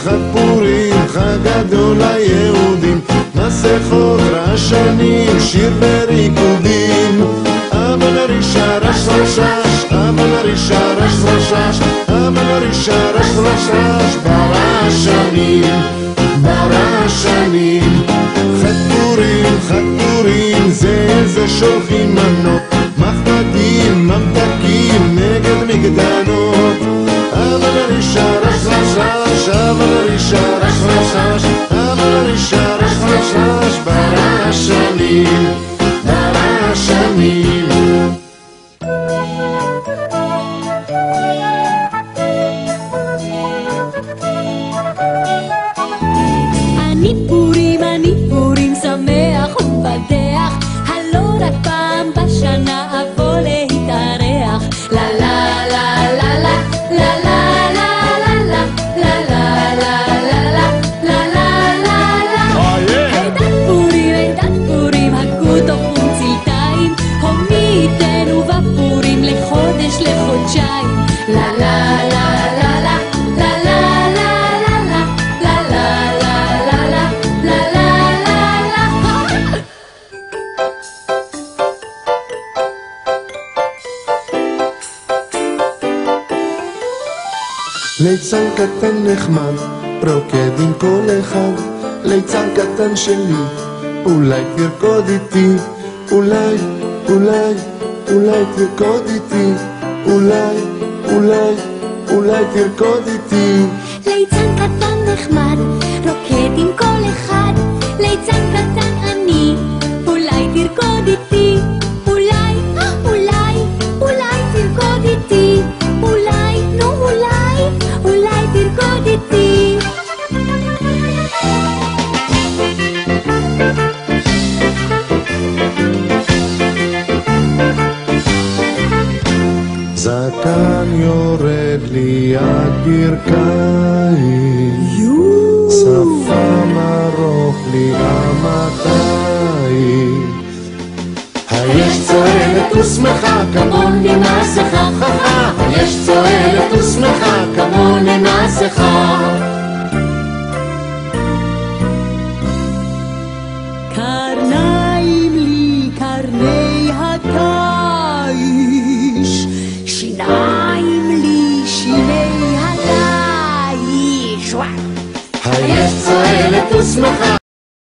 חג פורים, חג גדול ליהודים, מסכות רעשנים, שיר וריקודים. אבל הרישה רש רשש, אבל הרישה רש רשש, אבל הרישה רש רשש, ברעשנים, ברעשנים. חג פורים, זה שולחים מנות, מחמדים, ממתקים, נגד מגדנות. אבל הרישה רש רשש, אבל הרישה רש רשש, אבל הרישה רש רשש, ברעשנים, ברעשנים. אני פורים שמח ומבדח, הלא רק פעם בשנה אבוא להתארח. לה לה לה לה לה לה לה לה לה לה לה לה לה לה לה. עידת פורים, הגו טוב ומצלתיים, הומי ייתנו בפורים לחודש לחודשיים. לה לה לה לה לה ליצן קטן נחמד, רוקד עם כל אחד. ליצן קטן שלי, אולי תרקוד איתי, אולי, אולי, אולי תרקוד איתי, אולי, אולי, אולי תרקוד איתי. ליצן קטן נחמד, רוקד עם כל אחד. ליצן קטן אני, אולי תרקוד איתי, אולי, אולי, אולי תרקוד איתי, אולי, נו אולי, אולי תרקוד איתי. זקן יורד לי הגרקיים, שפם ארוך לי המתיים. היש צועלת ושמחה כמוני מסכה, היש צועלת ושמחה כמוני מסכה. קרניים לי קרני התיש, שיניים לי שיני התיש. היש צועלת ושמחה